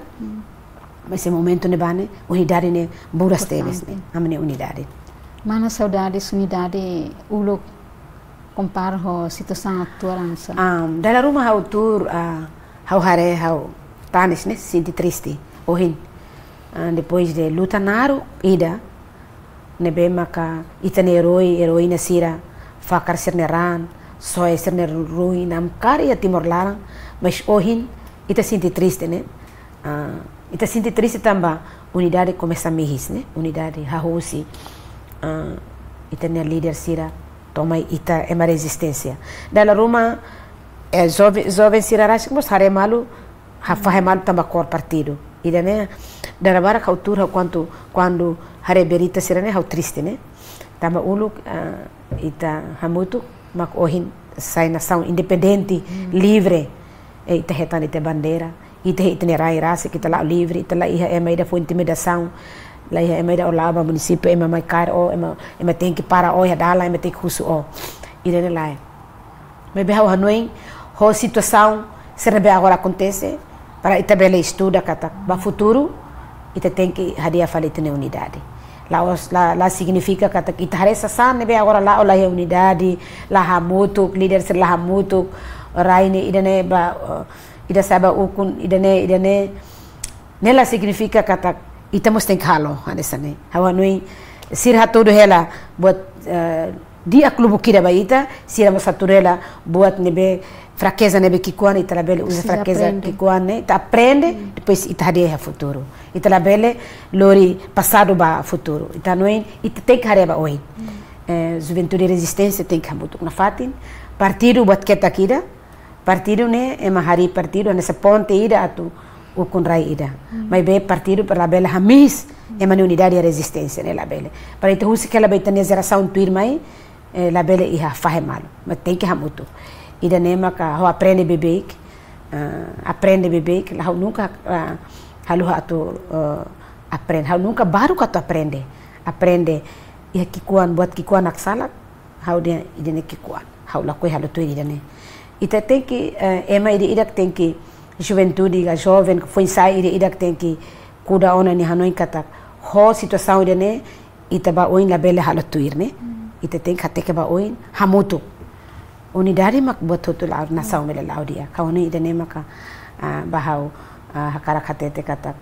mas esse momento ne bane unidade ne buras teves né amane unidade mana saudades unidade ulo compara ho situação atual dalla rumah hau tur hau hare hau tanis né sinti triste ohin depois de luta naru ida ne be maka itane heroína sira fakar sirne ran soe sirne rui nam kari timor larang mas ohin ita sinti triste né ita sinti triste tamba unidade começa mihis né unidade hahusi itane líder sira toma ita ema resistência dalla ruma jovem sirarash mos hare malu hafahe malu tamba cor partido ida né darabara cultura quando hare berita sirane hau triste né tamba ulu ita hamutu mak ohin sai nação independente livre ita hetani te bandeira ita itinerai rasa kita la livre ita la iha ema ida foi intimidação la iha ema ida olaba município ema mai car o ema tem que para o dala ema tem que husu o ida ne lai me be hau hanoi ho situação se rebe agora acontece para ita bela estuda kata ba futuro ita tem que hadia falite ne unidade lá significa kata ita haresa san nebe agora lá ola unidade la hamutu líder ser la hamutu raine idane ba ida saba ukun idane nela significa kata ita mos tem halo hanesane hawanui sirha todo hela buat dia klubu kira baita sira masaturela buat nebe fraqueza nebe kikuan ita labele usa fraqueza kikuan né ita aprende depois ita hadia futuro ita labele lori passado ba futuro ita noin ita tem que hareba oi juventude resistência tem que hamutuk na fatin partido buat kita kira partido né emahari partido nessa ponte ida atu ukun rai ida mas be partido para labele hamis emani unidade e resistência né labele para ita husi kala baita ne geração tuir mai labele iha fahe malo mas tem que hamutuk ida nema ka ho aprende bebek la nunca haluha atu aprende hau nunca baru ka tu aprende ia kikuan buat kikuan aksalak hau dia idene kikuan hau la koi halu tu idene ita tem que ema ida tem que juventude ga jovem foi sai ida tem que kuda ona ni hanoi kata ho situação idene ita ba oin labele halu tuir ne ita tem que hate ke ba oin hamutu unidade mak buat tutul ar nação mele laudia kauni idene maka bahau hakara khatete kata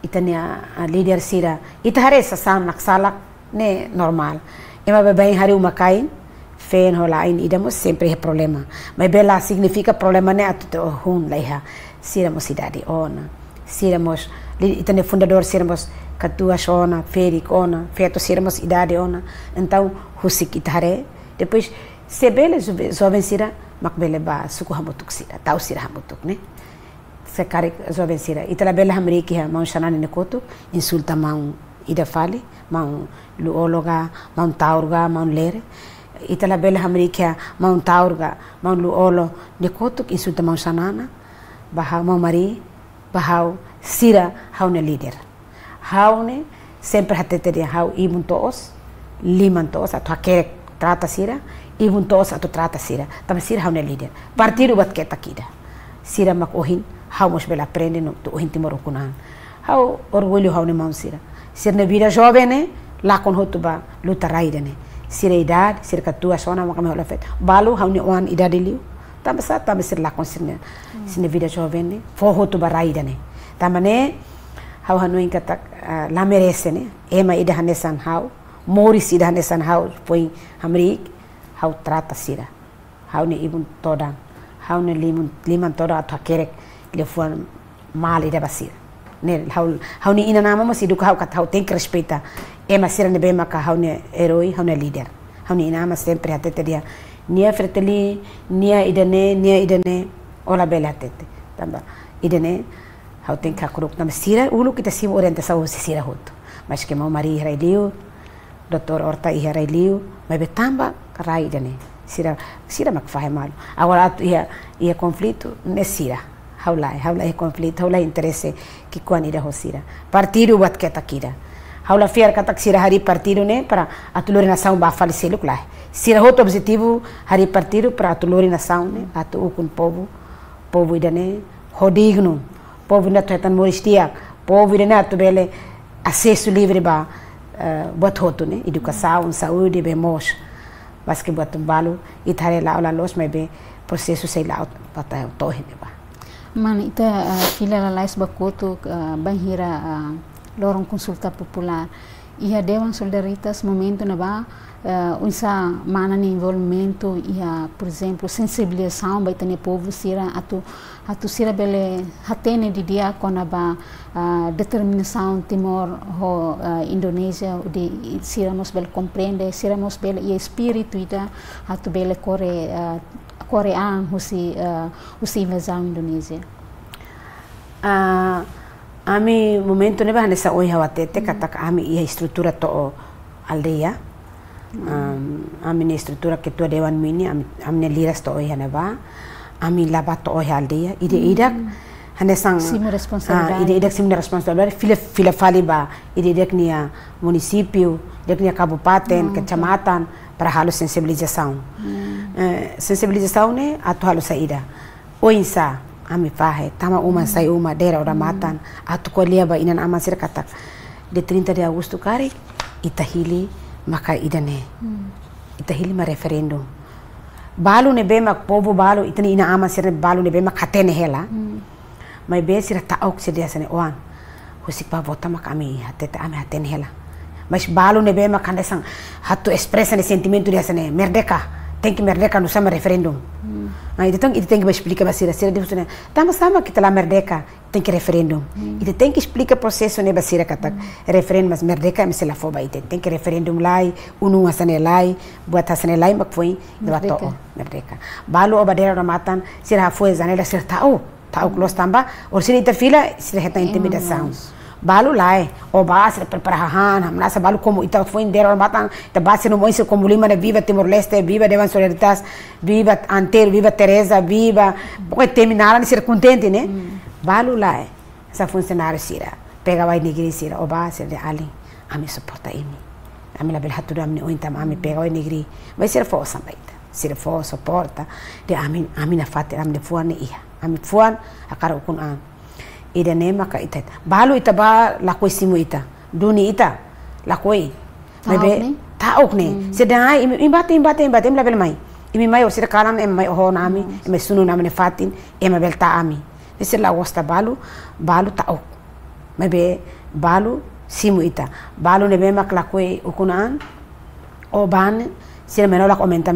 itania leader sira ita hare sasam naksalak ne normal ema bem hari umakain fen holain idamos sempre é problema mas bela significa problema ne atu hun laiha sira mocidade ona sira mos itane fundador sira mos katua shona ferik ona feto sira mos idade ona então husik itare depois se bela jovem sira mak bele ba suku hamutuk sira tau sira hamutuk ne sekari jovem sira itala bela hamriki ha mau shanani ne kotu insulta mau ida fali mau luologa mau taurga mau lere itala bela hamriki ha mau taurga mau luolo ne kotu insulta mau shanana bahau mau mari bahau sira hau ne leader hau ne sempre hateteria hau ibun toos liman toos atau hakere trata sira ibun toos atau trata sira tapi sira hau ne leader partido buat kita kida sira mak ohin hau mos bela aprende no tu ohin timor ukunan hau orgulho hau ne mansira sir na vida jovem né lá com hotuba luta raida né sir idade sir katua sona makame hola fet balu hau ne wan idade liu tamba sa tamba sir lá com sir na vida jovem né fo hotuba raida né tamba né hau hanu ingkatak la merece né ema ida hanesan hau moris ida hanesan hau foi hamrik hau trata sira hau ne ibun todang hau ne liman toda atau kerek le fuan mal ida basir ne hau ni ina nama mas idu hau kat hau tem que respeita ema sira ne bema ka hau ne herói hau ne líder hau ni ina mas sempre atete dia nia freteli nia idane ola bela atete tamba idane hau tem que akuruk tam sira ulu kita sim orientação sira hoto mas que mau mari railiu Dr. Horta ia railiu mas betamba karai idane sira mak fahe malu agora ia conflito ne sira haulai conflito haulai interesse que quan ira hosira partido buat kita kira haula fiar katak sira hari partido ne para atulori nação ba falecer lá sira outro objetivo hari partido para atulori nação ne atu ukun povo idane hodigno povo na tuetan moristia povo idane atu bele acesso livre ba buat hoto ne educação saúde bemos mas que buat balu itare la ola los mebe processo sei la pata tohe ne ba mana ita fila la lais bakoto banhira lorong consulta popular ia dewan solidaritas momento na ba unsa mana ne envolvimento ia por exemplo sensibilização ba itane povo sira atu sira bele hatene di dia kona ba determinação Timor ho Indonesia de sira mos bel compreende sira mos bel ia espírito ida atu bele Korean husi invasão Indonesia. Ami momento neba nessa oi hawatete katak ami ia estrutura to aldeia. Ami ne estrutura que tu dewan mini ami ne liras to oi neba. Ami laba to oi aldeia. Ide hanesang simu responsabilidade. Ide simu responsabilidade fila faliba ide nia município, nia kabupaten, kecamatan para halo sensibilização. Sensibilização ne atu halo saída. Oinsa ami fahe tama uma sai uma dera ora matan atu kolia ba inan ama sir katak de 30 de agosto kari itahili maka idane itahili ma referendum balu ne bema povo balu itani ina ama sir balu ne bema katene hela mai be sir ta ok sir dia sane oan husik pa vota maka ami hatete ami hatene hela mas balu ne bema kandesang hatu expressa ne sentimento dia sane merdeka tem que merdeka no sama referendum então ele tem que explicar basira sira diz né sama kita lá merdeka tem que referendum ele tem que explicar processo né basira katak referendum mas merdeka me se la foba ite tem que referendum lai unu asane lai buat asane lai mak foi debato merdeka balu obadeira ramatan sira foi zanela sira tau close tamba or sira ita fila sira heta intimidação balu lai o base preparahan hamna sa balu como ita foi indero matan ta base no moise como lima ne viva Timor Leste viva devan solidaritas viva Antero viva Teresa viva porque terminaram de ser contente né balu lai essa funcionário sira pega vai negri sira o base de ali ami suporta ami la bel hatu ami ointa ami pega vai negri vai ser força baita sira força suporta de ami na fate ami fuan ia ami fuan akara ukun an ida nema ka ita balu ita ba lakoi simu ita duni ita lakoi mebe taok ne sedai imbate em label mai imi mai or sira kalam em mai ho nami em sunu nami ne fatin em bel ta ami sir la gosta balu taok mebe balu simu ita balu ne bema lakoi ukunan o ban sira menolak omenta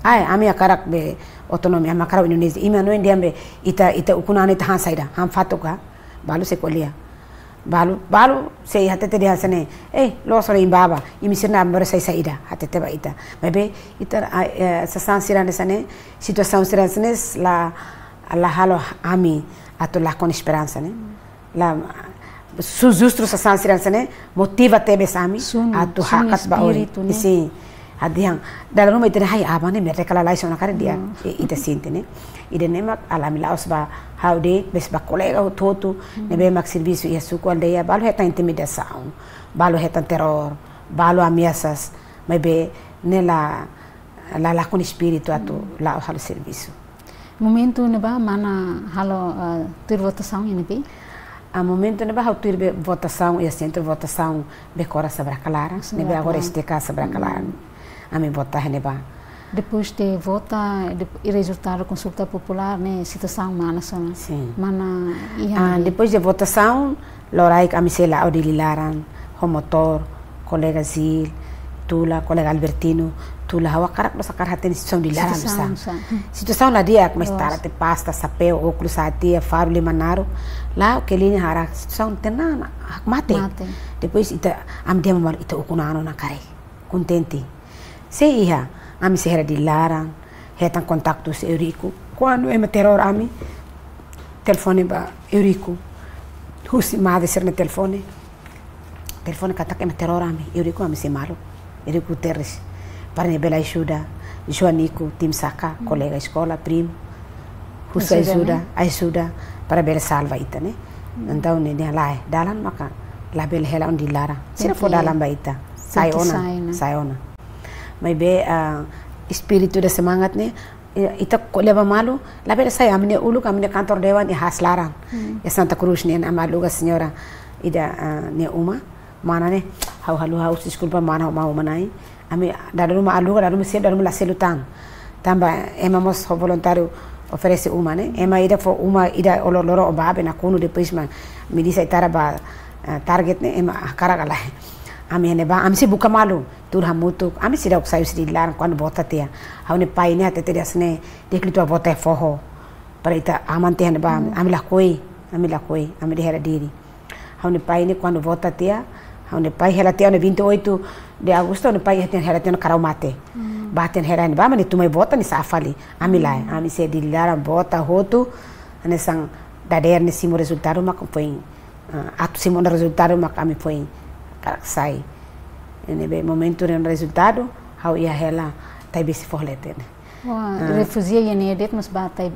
ai ami akarak be otonomia makara Indonesia imi no indiambe ita ukunan ita han saida han fatoka balu se kolia balu se hatete dia sene lo sore imbaba imisirna ambara sai saida hatete ba ita mebe ita sasan sirane sane situação sirane la halo ami ato la con esperança né la sujustru sasan sirane motiva tebe sami ato hakat ba ori isi adiang dalam rumah itu hai abang ni mereka lalai sona kare dia ita sinte ne ide nemak alami laos ba haude bes ba kolega totu nebe mak serviço ia suku aldeia balu heta intimidação balu heta terror balu ameaças mebe nela la com espírito atu la halo serviço momento neba mana halo ter votação ini be a momento ne ba hautir be votação e centro votação be cora sabra calara ne be agora este casa sabra calara ami votar ne ba depois de votar e resultado da consulta popular né situação mana sana mana depois de votação lorai ami se lá o dililaran o motor colega Zil tula colega Albertino tula hawa karak no sakar hatin situação dilaran bisa situação na dia mas tara te pasta sapeu óculos atia faro limanaro lá o que linha hara situação tenana mate depois ita am dia mal ita ukunano na kare contente se ia ami se era dilaran hetan contactos Eurico quando é terror ami telefone ba Eurico husi made ser no telefone kata que terror ami Eurico ami se malo Eurico Terres para ne bela ajuda Joanico Tim Saka colega escola primo husa ajuda para bela salva ita né então ne lá dalan maka la bela hela on dilara sira fo dalan ba ita sayona mas be espírito de semangat ne ita leva malu la bela saya amne ulu kamne kantor dewan e haslaran e Santa Cruz ne amaluga senhora ida ne uma mana ne hau desculpa mana mau manai ami dalam rumah aluga dalam rumah dalam la selutan tamba emamos voluntário oferece uma né ema ida for uma ida oloro obabe na kuno depois me disse itara ba target ne ema karagala ami ne ba ami se buka malu tur hamutu ami se dau sai sidilar quando bota tia hau ne pai ne até asne declitua bota forro para ita amante ne ba ami la koi ami de hera diri hau ne pai ne quando bota tia hau pai hela tia ne 28 de agosto ne pai hela tia no Karaumate baten hera ne ba mane tumai bota ni safali ami lai ami se dilara bota hotu ane sang dader ne simo resultado mak foi atu simo resultado mak ami foi sai ne be momento ne resultado hau ia hela tai besi forlete ne refugia ia ne det mas ba tai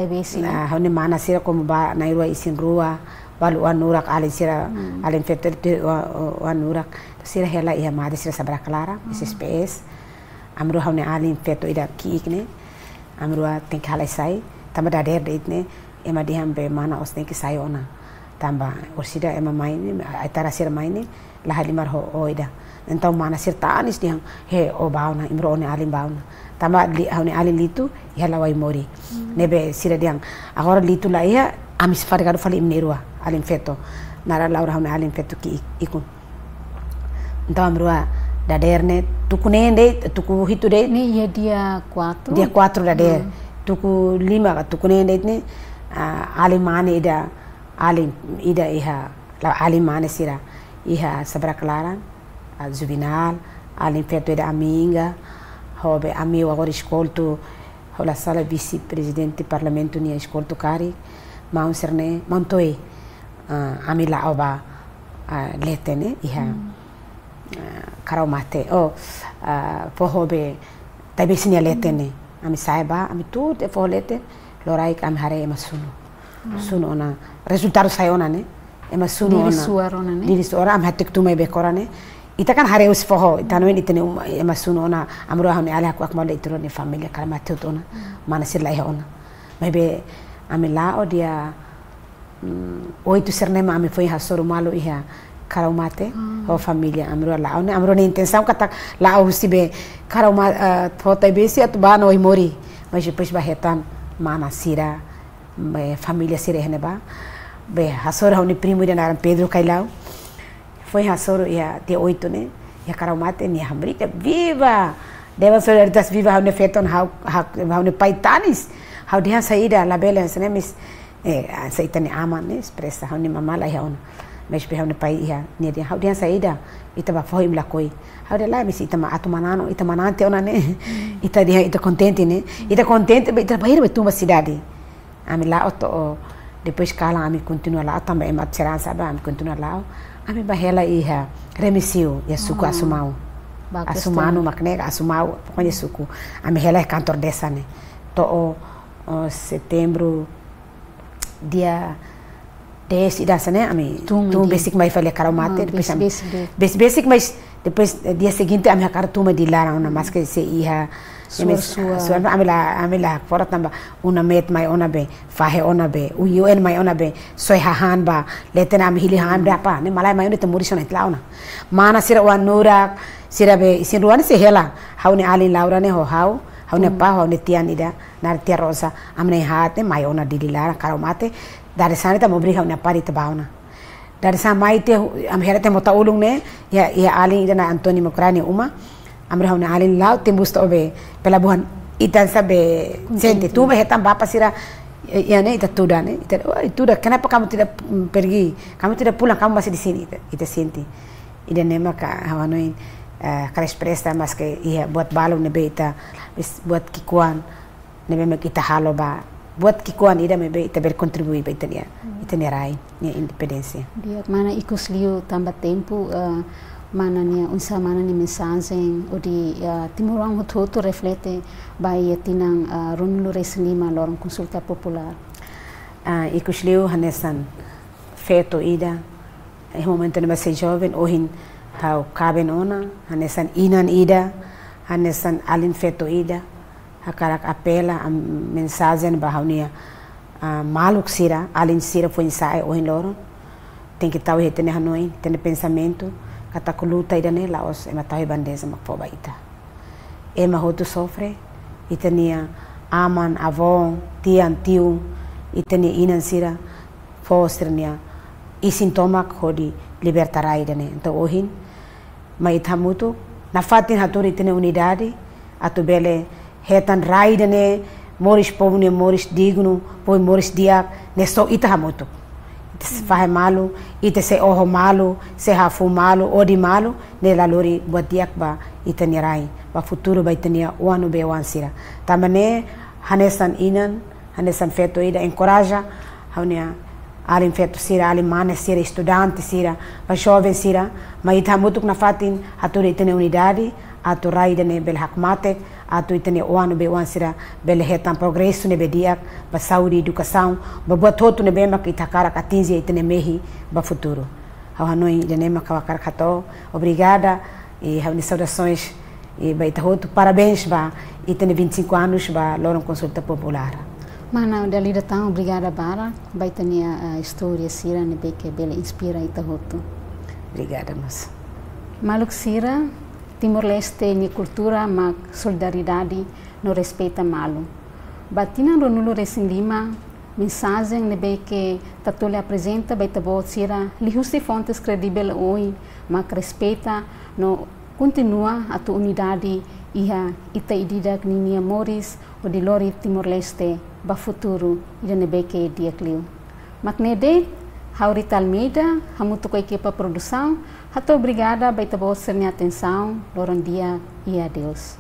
besi hau ne mana sira como ba na irua isin rua balu anurak alin sira alin fetter anurak sira hela ia made sira sabra clara SSPS amru haune alin feto ida kiik ne amru ten kala sai tamba dader deit ne ema diham be mana os ten ki sai ona tamba orsida ema maine aitara sira maine la halimar ho oida então mana sir tanis diham he o bauna imro one alin bauna tamba haune alin litu hela wai mori nebe sira diham agora litu la ia amis fargado fali imnerua alin feto nara laura haune alin feto ki ikun então amrua daderne tuku hitu de ni ya dia 4 dader tuku 5 tuku nende ne alimane ida iha la alimane sira iha sabra clara juvenal alin feto ida aminga hobe ami agora escolto hola sala vice-presidente parlamento ni escolto cari mauserne montoe ami la oba letene iha Karaumate fohobe tabe sinya letene ami saiba ami tu te foholete lorai am hare sunu ona resultado sayona ne ema sunu ona diri suara am hatik tu me bekora ne ita kan hare us foho ita no itene ema sunu ona amro hane ala aku akmale itro ne familia Karamate ona mana sir lai ona mebe ami la odia oito sernema ami foi hasoro malo iha Karaumate o família amro la one amro ne intenção kata la o sibe Karaumate foto besi at bano i mori mas depois bahetan mana sira me família sira heneba be hasoro oni primo de naran Pedro Kailau foi hasoro ia de 8 ne ia Karaumate ni hambrita viva deva ser das viva hone feton hone paitanis how dia saída la bela senemis saitani aman expressa hone mamala ia ona mas be hone pai ia ni dia how dia saída itaba foi mla koi how dia lá misi itama atumanano itamanante ona ne ita dia ita contente ne ita contente be ita bahir be tumba cidade ami lá oto depois kala ami continua lá também é esperança ba ami continua lá ami bahela ia remisiu ia suku asumau asumano maknega asumau pokoknya suku ami hela kantor desa ne to setembro dia 10 ida sana ami tu basic mai fale karau mate basic mas depois dia seguinte ami hakar tu mai dilarang na mas que se iha suara amila fora tamba una met mai ona be fahe ona be UN mai ona be soi hahan ba letena ami hili han berapa ne malai mai ona te muri sona itlauna mana sira wan nurak sira be isin ruan se hela haune ali laura ne ho haune pa haune tian ida nar tia rosa amne hate mai ona dilara karau mate dari sana ta mobri haune pari te bauna dari sana mai te am herate mota ulung ne ya ali ida na Antoni Mokrani uma amre haune ali lau tembus to be pelabuhan itan sabe sente tu be hetam bapa sira ya ne ita tuda ne ita kenapa kamu tidak pergi kamu tidak pulang kamu masih di sini ita senti ida nema ka hawanoin kares presta mas que ia buat balong nebe ita buat kikuan nebe kita halo ba buat kikuan ida mebe ita berkontribui ba itania rai nia independência dia mana ikus liu tambah tempo mana nia unsa mana ni mensagem o di timurang hoto reflete by tinang Ronulo Reis Lima lorong konsulta popular ikus liu hanesan feto ida e momento ne ser jovem ohin hau kaben ona hanesan inan ida hanesan alin feto ida hakarak apela a mensagem bahaunia maluk sira alin sira foi ensaio ohin loro tem que tahu hetene hanoi tem pensamento kata kuluta ida ne laos ema tahu bandeza makfoba ita ema hotu sofre itania aman avon tian tiu itania inan sira fosternia e sintomak hodi libertarai ida ne então ohin mai tamutu na fatin haturi tene unidade atu bele hetan raida ne moris povne moris digno poi moris diak ne so ita hamutu ite se fahe malu ite se oho malu se hafu malu odi malu ne lalori buat diak ba ita nirai ba futuro ba itania wanu be wansira tamane hanesan inan hanesan feto ida encoraja haunia alin feto sira alin mana sira estudante sira ba jovem sira ma ita mutuk na fatin haturi itene unidade atu raida ne bel hakmate atu itene oanu be wansira bel hetan progresso ne bediak ba saúde educação ba buat hotu ne bema kita cara katinzi itene mehi ba futuro hau hanoi de nema kawakar kato obrigada e havni saudações e ba ita hotu parabéns ba itene 25 anos ba Lorong Consulta Popular. Mana dali datang obrigada bara baitania história sira ne beke bele inspira ita hotu. Obrigada mas. Maluk sira Timor-Leste ni cultura ma solidariedade no respeita malu. Batina Ronulo Reis Lima mensagem ne beke tatole apresenta baita bot sira lihuste fontes credível oi ma respeita no continua a tu unidade iha ita idida ninia moris o di lori Timor-Leste ba futuro ida ne beke dia clio. Macnede Haurita Almeida, hamutu ko equipa produção, hato obrigada baita boa ser minha atenção, lorong dia e adeus.